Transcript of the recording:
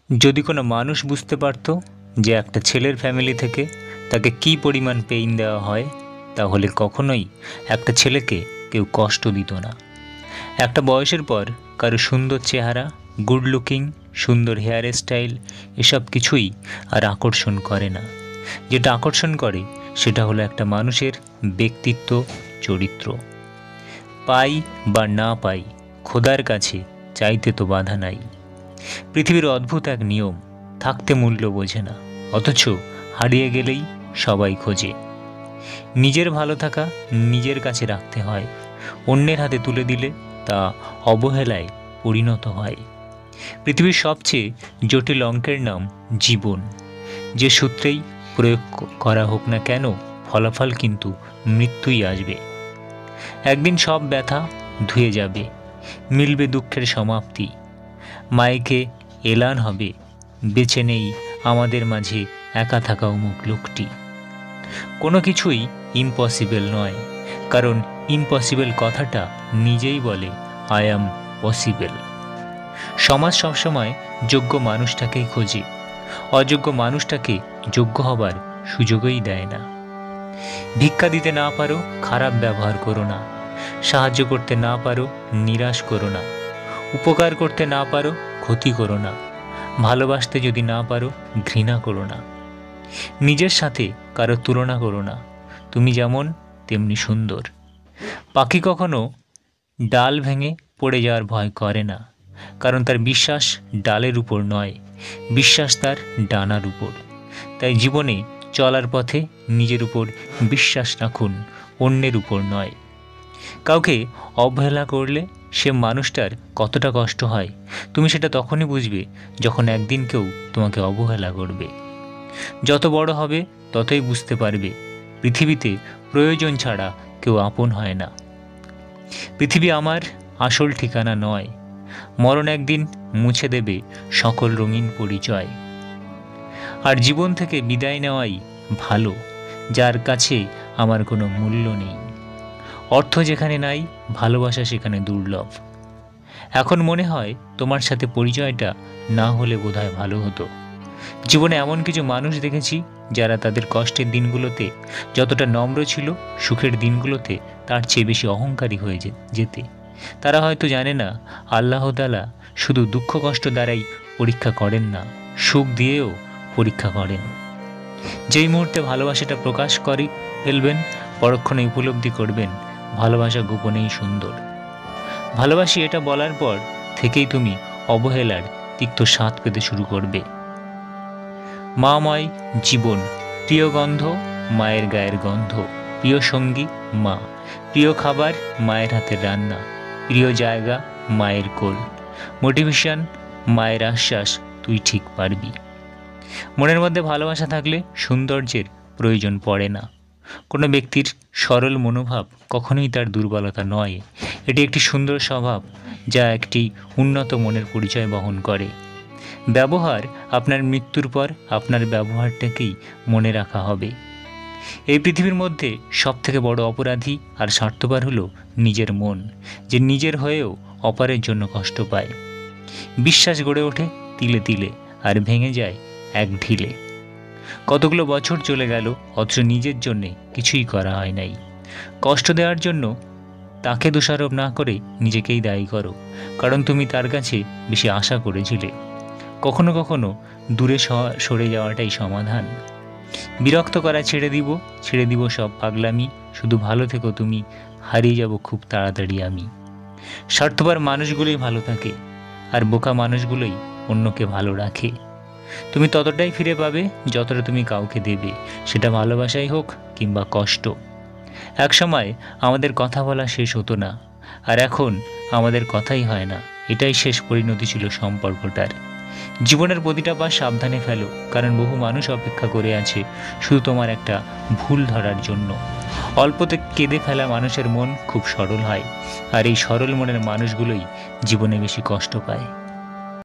যদি কোনো মানুষ বুঝতে পারতো যে একটা ছেলের ফ্যামিলি থেকে তাকে কী পরিমাণ পেইন দেওয়া হয়, তাহলে কখনোই একটা ছেলেকে কেউ কষ্ট দিত না। একটা বয়সের পর কারো সুন্দর চেহারা, গুড লুকিং, সুন্দর হেয়ার স্টাইল এসব কিছুই আর আকর্ষণ করে না। যেটা আকর্ষণ করে সেটা হলো একটা মানুষের ব্যক্তিত্ব, চরিত্র। পাই বা না পাই, খোদার কাছে চাইতে তো বাধা নাই। পৃথিবীর অদ্ভুত এক নিয়ম, থাকতে মূল্য বোঝে না, অথচ হারিয়ে গেলেই সবাই খোঁজে। নিজের ভালো থাকা নিজের কাছে রাখতে হয়, অন্যের হাতে তুলে দিলে তা অবহেলায় পরিণত হয়। পৃথিবীর সবচেয়ে জটিল অঙ্কের নাম জীবন। যে সূত্রেই প্রয়োগ করা হোক না কেন, ফলাফল কিন্তু মৃত্যুই আসবে। একদিন সব ব্যথা ধুয়ে যাবে, মিলবে দুঃখের সমাপ্তি। মাইকে এলান হবে, বেঁচে নেই আমাদের মাঝে একা থাকা অমুক লোকটি। কোনো কিছুই ইম্পসিবল নয়, কারণ ইম্পসিবল কথাটা নিজেই বলে আই অ্যাম পসিবল। সমাজ সবসময় যোগ্য মানুষটাকেই খোঁজে, অযোগ্য মানুষটাকে যোগ্য হবার সুযোগই দেয় না। ভিক্ষা দিতে না পারো, খারাপ ব্যবহার করো না। সাহায্য করতে না পারো, নিরাশ করো না। উপকার করতে না পারো, ক্ষতি করো না। ভালোবাসতে যদি না পারো, ঘৃণা করো না। নিজের সাথে কারো তুলনা করো না, তুমি যেমন তেমনি সুন্দর। পাখি কখনো ডাল ভেঙে পড়ে যাওয়ার ভয় করে না, কারণ তার বিশ্বাস ডালের উপর নয়, বিশ্বাস তার ডানার উপর। তাই জীবনে চলার পথে নিজের উপর বিশ্বাস রাখুন, অন্যের উপর নয়। কাউকে অবহেলা করলে সে মানুষটার কতটা কষ্ট হয় তুমি সেটা তখনই বুঝবে যখন একদিন কেউ তোমাকে অবহেলা করবে। যত বড় হবে ততই বুঝতে পারবে পৃথিবীতে প্রয়োজন ছাড়া কেউ আপন হয় না। পৃথিবী আমার আসল ঠিকানা নয়, মরণ একদিন মুছে দেবে সকল রঙিন পরিচয়। আর জীবন থেকে বিদায় নেওয়াই ভালো, যার কাছে আমার কোনো মূল্য নেই। অর্থ যেখানে নাই, ভালোবাসা সেখানে দুর্লভ। এখন মনে হয় তোমার সাথে পরিচয়টা না হলে বোধহয় ভালো হতো। জীবনে এমন কিছু মানুষ দেখেছি যারা তাদের কষ্টের দিনগুলোতে যতটা নম্র ছিল, সুখের দিনগুলোতে তার চেয়ে বেশি অহংকারী হয়ে যেতে। তারা হয়তো জানে না আল্লাহ তাআলা শুধু দুঃখ কষ্ট দ্বারাই পরীক্ষা করেন না, সুখ দিয়েও পরীক্ষা করেন। যেই মুহূর্তে ভালোবাসাটা প্রকাশ করে ফেলবেন, পরক্ষণে উপলব্ধি করবেন ভালোবাসা গোপনেই সুন্দর। ভালোবাসি এটা বলার পর থেকেই তুমি অবহেলার তিক্ত স্বাদ পেতে শুরু করবে। মাময় জীবন, প্রিয় গন্ধ মায়ের গায়ের গন্ধ, প্রিয় সঙ্গী মা, প্রিয় খাবার মায়ের হাতের রান্না, প্রিয় জায়গা মায়ের কোল, মোটিভেশন মায়ের আশ্বাস তুই ঠিক পারবি। মনের মধ্যে ভালোবাসা থাকলে সৌন্দর্যের প্রয়োজন পড়ে না। কোনো ব্যক্তির সরল মনোভাব কখনোই তার দুর্বলতা নয়, এটি একটি সুন্দর স্বভাব যা একটি উন্নত মনের পরিচয় বহন করে। ব্যবহার আপনার মৃত্যুর পর আপনার ব্যবহারটাকেই মনে রাখা হবে। এই পৃথিবীর মধ্যে সবথেকে বড় অপরাধী আর স্বার্থপর হলো নিজের মন, যে নিজের হয়েও অপরের জন্য কষ্ট পায়। বিশ্বাস গড়ে ওঠে তিলে তিলে আর ভেঙে যায় এক ঢিলে। কতগুলো বছর চলে গেল অথচ নিজের জন্যে কিছুই করা হয় নাই। কষ্ট দেওয়ার জন্য তাকে দোষারোপ না করে নিজেকেই দায়ী করো, কারণ তুমি তার কাছে বেশি আশা করেছিলে। কখনো কখনো দূরে সরে যাওয়াটাই সমাধান। বিরক্ত করা ছেড়ে দিব সব পাগলামি, শুধু ভালো থেকো তুমি, হারিয়ে যাব খুব তাড়াতাড়ি আমি। স্বার্থপর মানুষগুলোই ভালো থাকে, আর বোকা মানুষগুলোই অন্যকে ভালো রাখে। তুমি ততটাই ফিরে পাবে যতটা তুমি কাউকে দেবে, সেটা ভালোবাসাই হোক কিংবা কষ্ট। এক সময় আমাদের কথা বলা শেষ হতো না, আর এখন আমাদের কথাই হয় না। এটাই শেষ পরিণতি ছিল সম্পর্কটার। জীবনের প্রতিটা পা সাবধানে ফেলো, কারণ বহু মানুষ অপেক্ষা করে আছে শুধু তোমার একটা ভুল ধরার জন্য। অল্পতে কেঁদে ফেলা মানুষের মন খুব সরল হয়, আর এই সরল মনের মানুষগুলোই জীবনে বেশি কষ্ট পায়।